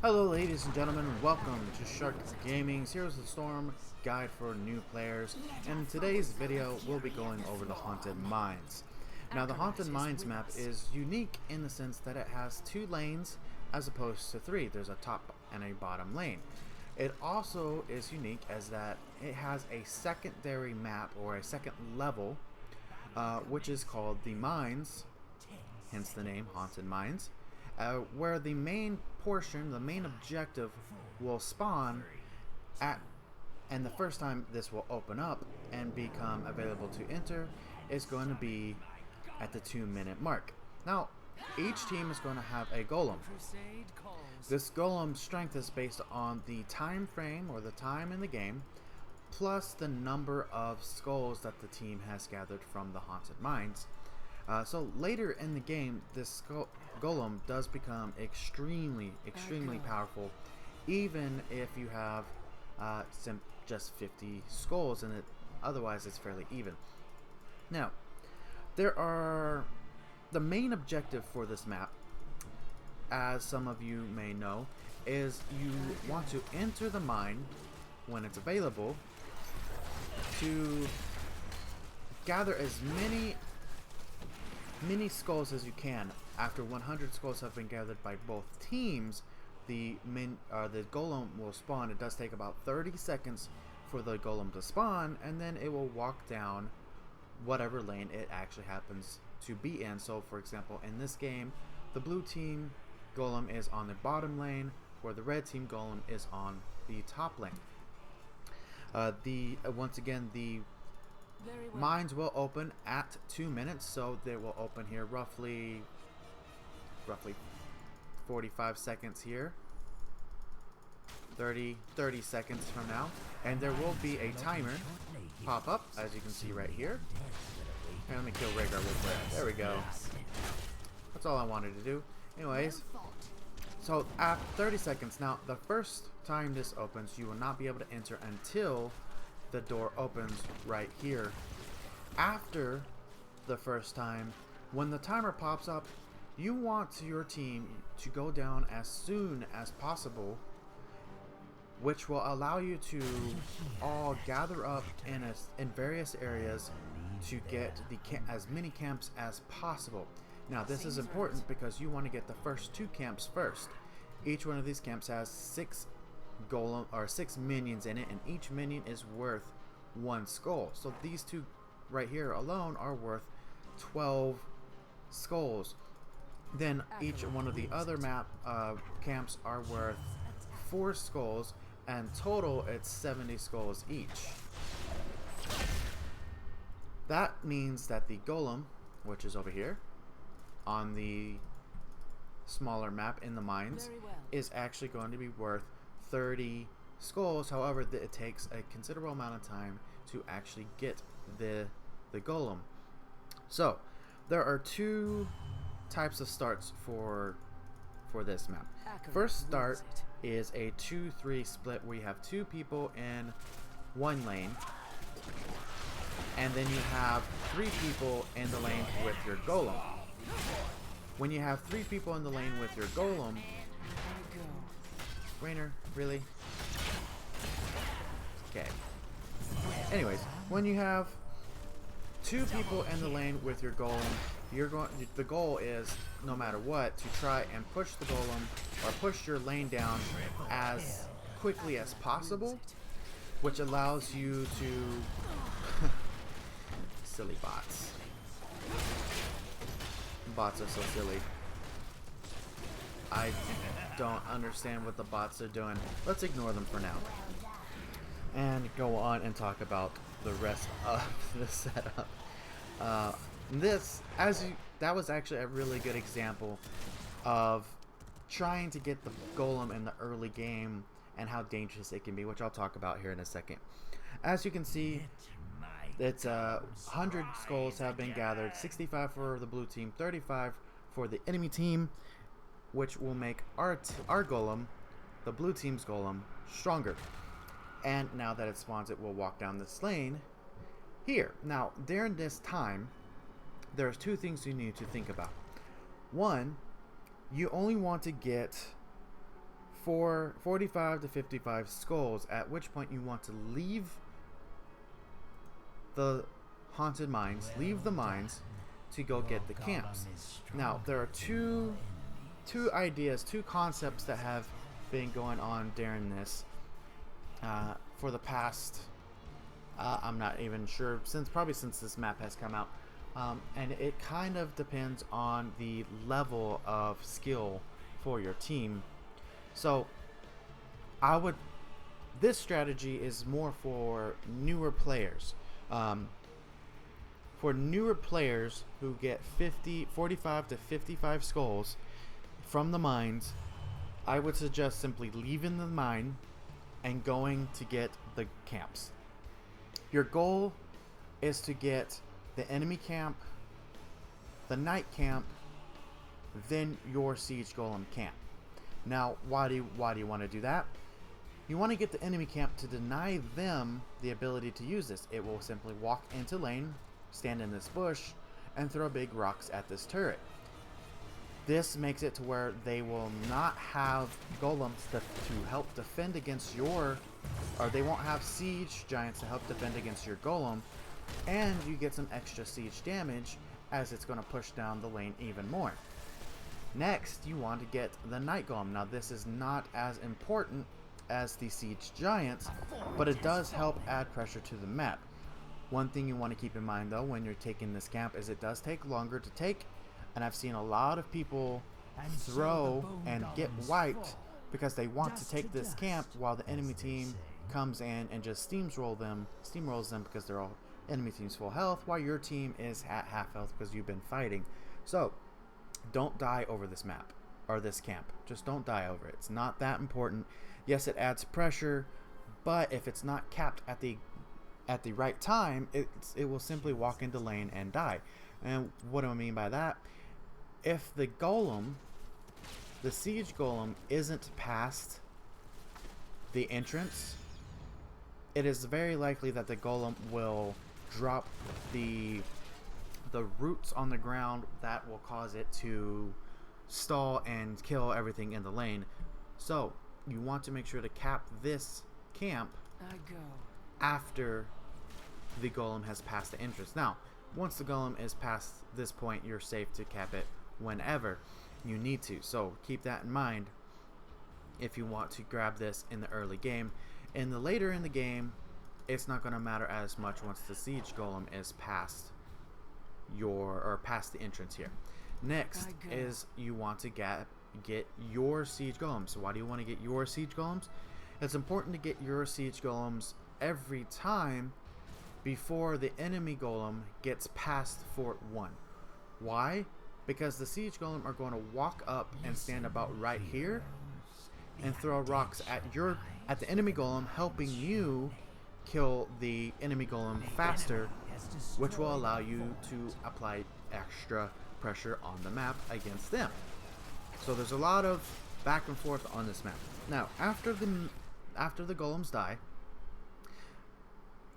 Hello ladies and gentlemen, welcome to Shark Gaming's Heroes of the Storm guide for new players, and in today's video we'll be going over the Haunted Mines. Now the Haunted Mines map is unique in the sense that it has two lanes as opposed to three. There's a top and a bottom lane. It also is unique as that it has a secondary map or a second level which is called the Mines, hence the name Haunted Mines. Where the main portion, the main objective will spawn at, and the first time this will open up and become available to enter is going to be at the 2-minute mark. Now, each team is going to have a golem. This golem's strength is based on the time frame or the time in the game, plus the number of skulls that the team has gathered from the Haunted Mines. So later in the game, this golem does become extremely powerful, even if you have just 50 skulls in it. Otherwise, it's fairly even. Now, the main objective for this map, as some of you may know, is you want to enter the mine when it's available to gather as many skulls as you can. After 100 skulls have been gathered by both teams, the golem will spawn. It does take about 30 seconds for the golem to spawn, and then it will walk down whatever lane it actually happens to be in. So for example, in this game, the blue team golem is on the bottom lane, where the red team golem is on the top lane. Once again, the mines will open at 2 minutes, so they will open here roughly 45 seconds here, 30 seconds from now, and there will be a timer pop up, as you can see right here. And let me kill Rhaegar real quick. There we go. That's all I wanted to do. Anyways, so at 30 seconds, now the first time this opens, you will not be able to enter until the door opens right here. After the first time, when the timer pops up, you want your team to go down as soon as possible, which will allow you to all gather up in various areas to get as many camps as possible. Now this is important because you want to get the first 2 camps first. Each one of these camps has 6 minions in it, and each minion is worth 1 skull. So these 2 right here alone are worth 12 skulls. Then each one of the other camps are worth 4 skulls, and total it's 70 skulls each. That means that the golem, which is over here on the smaller map in the mines, is actually going to be worth 30 skulls. However, it takes a considerable amount of time to actually get the golem. So there are 2 types of starts for this map. First start is a 2-3 split, where you have 2 people in 1 lane, and then you have 3 people in the lane with your golem. When you have 3 people in the lane with your golem, Rainer, really? Okay. Anyways, when you have 2 people in the lane with your golem, the goal is, no matter what, to try and push the golem or push your lane down as quickly as possible, which allows you to silly bots. Bots are so silly. I don't understand what the bots are doing. Let's ignore them for now and go on and talk about the rest of the setup. That was actually a really good example of trying to get the golem in the early game and how dangerous it can be, which I'll talk about here in a second. As you can see, it's 100 skulls have been gathered, 65 for the blue team, 35 for the enemy team, which will make our golem, the blue team's golem, stronger. And now that it spawns, it will walk down this lane here. Now, during this time, there's 2 things you need to think about. One, you only want to get for 45 to 55 skulls, at which point you want to leave the haunted mines, leave the mines to go get the camps. Now, there are two ideas, two concepts that have been going on during this for the past, I'm not even sure, probably since this map has come out. And it kind of depends on the level of skill for your team. So this strategy is more for newer players. For newer players who get 45 to 55 skulls from the mines, I would suggest simply leaving the mine and going to get the camps. Your goal is to get the enemy camp, the night camp, then your siege golem camp. Now, why do you want to do that? You want to get the enemy camp to deny them the ability to use this. It will simply walk into lane, stand in this bush, and throw big rocks at this turret. This makes it to where they will not have golems to help defend against or they won't have siege giants to help defend against your golem, and you get some extra siege damage as it's going to push down the lane even more. Next, you want to get the night golem. Now, this is not as important as the siege giants, but it does help add pressure to the map. One thing you want to keep in mind, though, when you're taking this camp is it does take longer to take, and I've seen a lot of people throw and get wiped because they want to take this camp while the enemy team comes in and just steamrolls them because they're all enemy team's full health while your team is at half health because you've been fighting. So don't die over this map or this camp. Just don't die over it. It's not that important. Yes, it adds pressure, but if it's not capped at the right time, it will simply walk into lane and die. And what do I mean by that? If the siege golem isn't past the entrance, it is very likely that the golem will drop the roots on the ground that will cause it to stall and kill everything in the lane. So you want to make sure to cap this camp after the golem has passed the entrance. Now, once the golem is past this point, you're safe to cap it whenever you need to. So keep that in mind if you want to grab this in the early game. In the later in the game, it's not going to matter as much once the siege golem is past the entrance here. Next is you want to get your siege golems. So why do you want to get your siege golems? It's important to get your siege golems every time before the enemy golem gets past Fort 1. Why? Because the siege golem are going to walk up and stand about right here and throw rocks at the enemy golem, helping you kill the enemy golem faster, which will allow you to apply extra pressure on the map against them. So there's a lot of back and forth on this map. Now, after the golems die,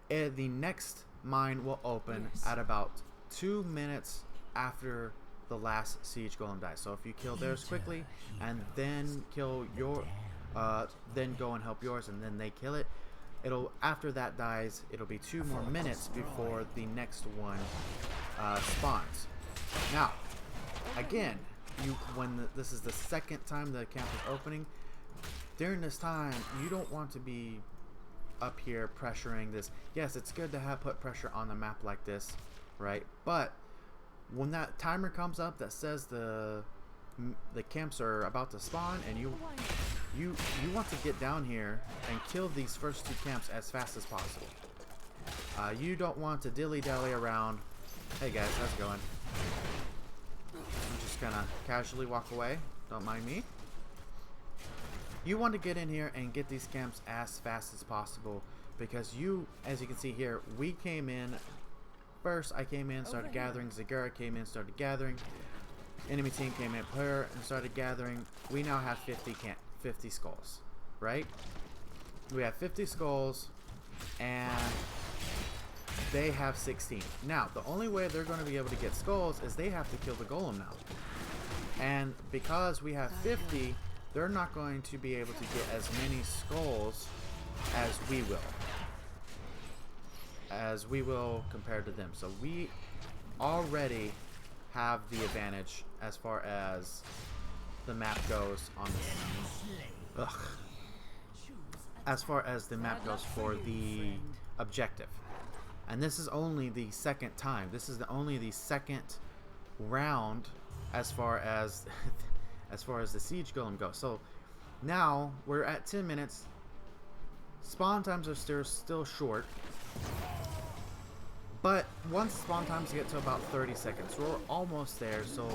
the next mine will open at about 2 minutes after the last siege golem dies. So if you kill theirs quickly and then kill then go and help yours and then they kill it, after that dies, it'll be 2 more minutes before the next one spawns. Now, again, this is the second time the camp is opening. During this time, you don't want to be up here pressuring this. Yes, it's good to put pressure on the map like this, right? But when that timer comes up that says the camps are about to spawn and you want to get down here and kill these first 2 camps as fast as possible. You don't want to dilly-dally around. Hey guys, how's it going? I'm just gonna casually walk away. Don't mind me. You want to get in here and get these camps as fast as possible because as you can see here, we came in first. I came in, started gathering. Zagura came in, started gathering. Enemy team came in here and started gathering. We now have 50 skulls, right? We have 50 skulls and they have 16. Now, the only way they're going to be able to get skulls is they have to kill the golem now. And because we have 50, they're not going to be able to get as many skulls as we will compared to them. So we already have the advantage as far as the map goes on this. As far as the map goes for the objective. And this is only the second time. This is only the second round as far as the siege golem goes. So now we're at 10 minutes. Spawn times are still short. But once spawn times get to about 30 seconds, we're almost there. So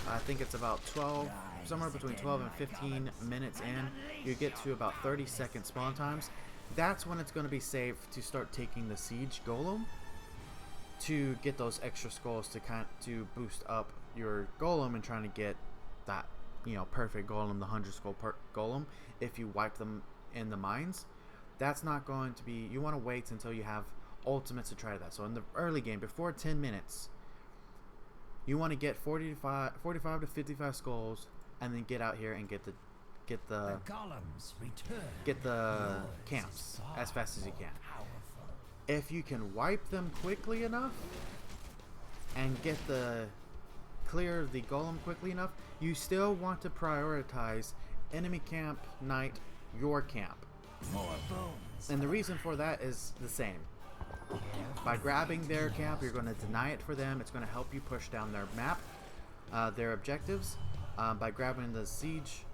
I think it's about 12, somewhere between 12 and 15 minutes in, you get to about 30-second spawn times. That's when it's going to be safe to start taking the siege golem to get those extra skulls to boost up your golem and trying to get that, you know, perfect golem, the 100 skull golem. If you wipe them in the mines, that's not going to be. You want to wait until you have ultimates to try that. So in the early game, before 10 minutes, you want to get 45 to 55 skulls, and then get out here and get the camps as fast as you can. If you can wipe them quickly enough and clear the golem quickly enough, you still want to prioritize enemy camp, knight, your camp. And the reason for that is the same. By grabbing their camp, you're going to deny it for them. It's going to help you push down their map, their objectives. By grabbing the siege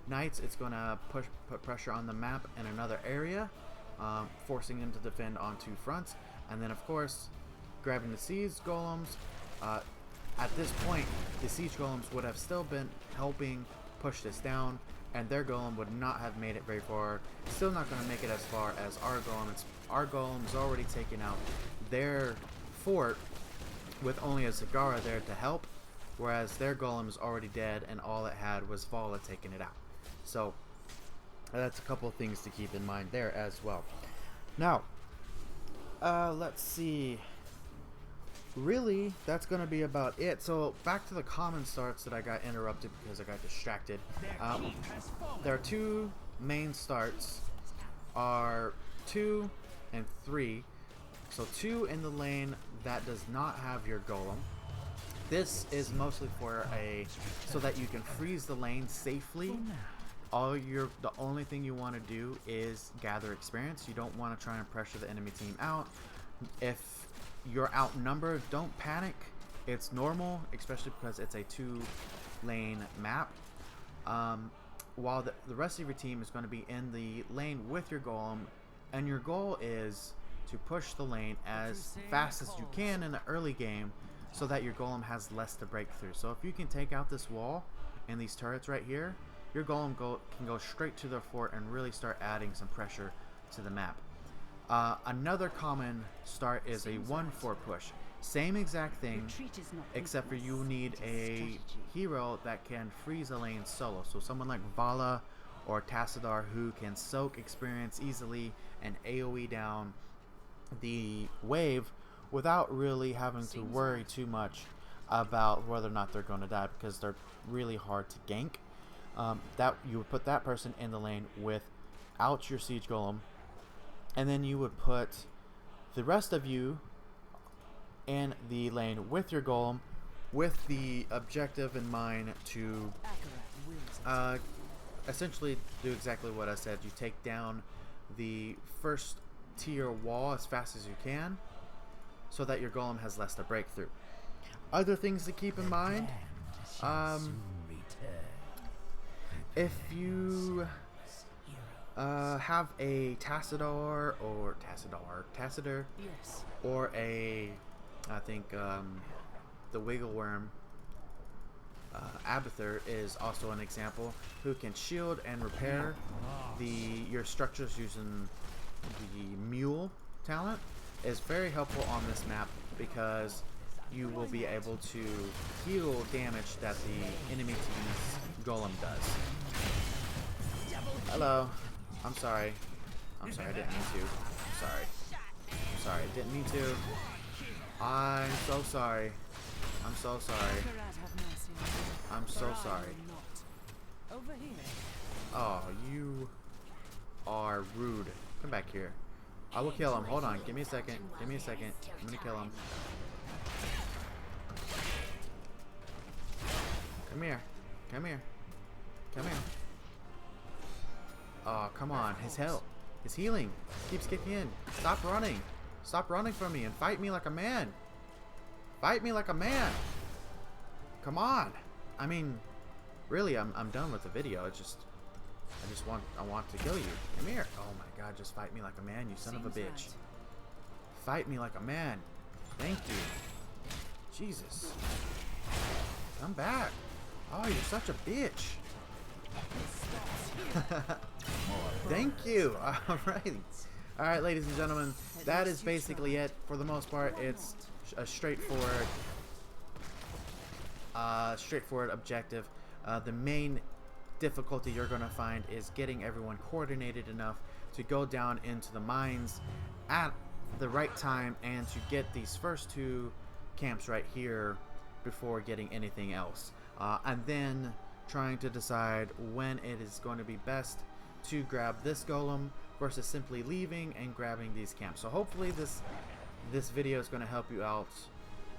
knights, it's going to put pressure on the map in another area, forcing them to defend on two fronts. And then, of course, grabbing the siege golems. At this point, the siege golems would have still been helping push this down, and their golem would not have made it very far. Still not going to make it as far as our golem. Our golem is already taking out their fort with only a Zagara there to help, whereas their golem is already dead and all it had was Vala taking it out. So that's a couple of things to keep in mind there as well. Now, let's see. Really, that's going to be about it. So back to the common starts that I got interrupted because I got distracted. There are two main starts, are 2 and 3. So 2 in the lane that does not have your golem. This is mostly for so that you can freeze the lane safely. The only thing you want to do is gather experience. You don't want to try and pressure the enemy team out. If you're outnumbered, don't panic. It's normal, especially because it's a 2-lane map. While the rest of your team is going to be in the lane with your golem, and your goal is to push the lane as fast as you can in the early game so that your golem has less to break through. So if you can take out this wall and these turrets right here, your golem can go straight to their fort and really start adding some pressure to the map. Another common start is a 1-4 push. Same exact thing, except for you need a hero that can freeze a lane solo. So someone like Vala or Tassadar who can soak experience easily and AoE down the wave without really having to worry too much about whether or not they're going to die, because they're really hard to gank. That you would put that person in the lane without your siege golem, and then you would put the rest of you in the lane with your golem, with the objective in mind to essentially do exactly what I said. You take down the first tier wall as fast as you can so that your golem has less to break through. Other things to keep in mind, if you have a Tassadar or a, I think the Wiggle Worm Abathur is also an example, who can shield and repair your structures using the Mule talent, is very helpful on this map because you will be able to heal damage that the enemy team's golem does. Hello. I'm sorry. I didn't mean to. I'm sorry, I didn't mean to. I'm so sorry. I'm so sorry. Oh, you are rude. Come back here. I will kill him. Hold on. Give me a second. Give me a second. I'm gonna kill him. Come here. Come here. Come here. Oh, come on. His health. His healing keeps kicking in. Stop running. Stop running from me and fight me like a man. Fight me like a man. Come on. I mean, really, I'm done with the video. It's just, I want to kill you. Come here. Oh my God, just fight me like a man, you son of a bitch. Fight me like a man. Thank you. Jesus. Come back. Oh, you're such a bitch. Thank you. Alright, ladies and gentlemen, that is basically it. For the most part, it's a straightforward objective. The main difficulty you're going to find is getting everyone coordinated enough to go down into the mines at the right time and to get these first two camps right here before getting anything else. And then trying to decide when it is going to be best to grab this golem versus simply leaving and grabbing these camps. So hopefully this video is going to help you out,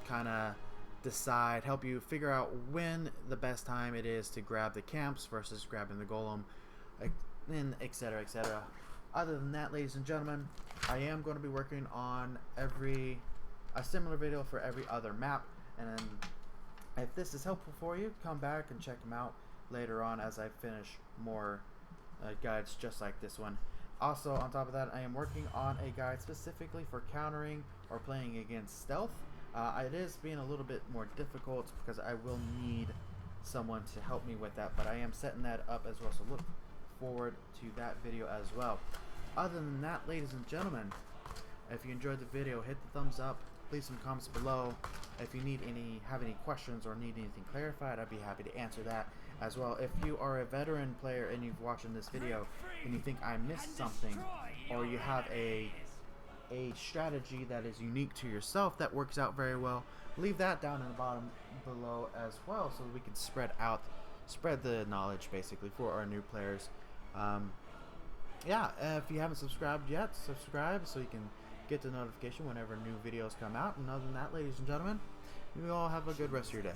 kind of decide, help you figure out when the best time it is to grab the camps versus grabbing the golem, and etc, etc. Other than that, ladies and gentlemen, I am going to be working on a similar video for every other map, and if this is helpful for you, come back and check them out later on as I finish more guides just like this one. Also, on top of that, I am working on a guide specifically for countering or playing against stealth. It is being a little bit more difficult because I will need someone to help me with that, but I am setting that up as well, so look forward to that video as well. Other than that, ladies and gentlemen, if you enjoyed the video, hit the thumbs up, leave some comments below. If you have any questions or need anything clarified, I'd be happy to answer that as well. If you are a veteran player and you've watched this video and you think I missed something, or you have a strategy that is unique to yourself that works out very well, leave that down in the bottom below as well, so that we can spread the knowledge basically for our new players. Yeah, if you haven't subscribed yet, subscribe so you can get the notification whenever new videos come out. And other than that, ladies and gentlemen, you all have a good rest of your day.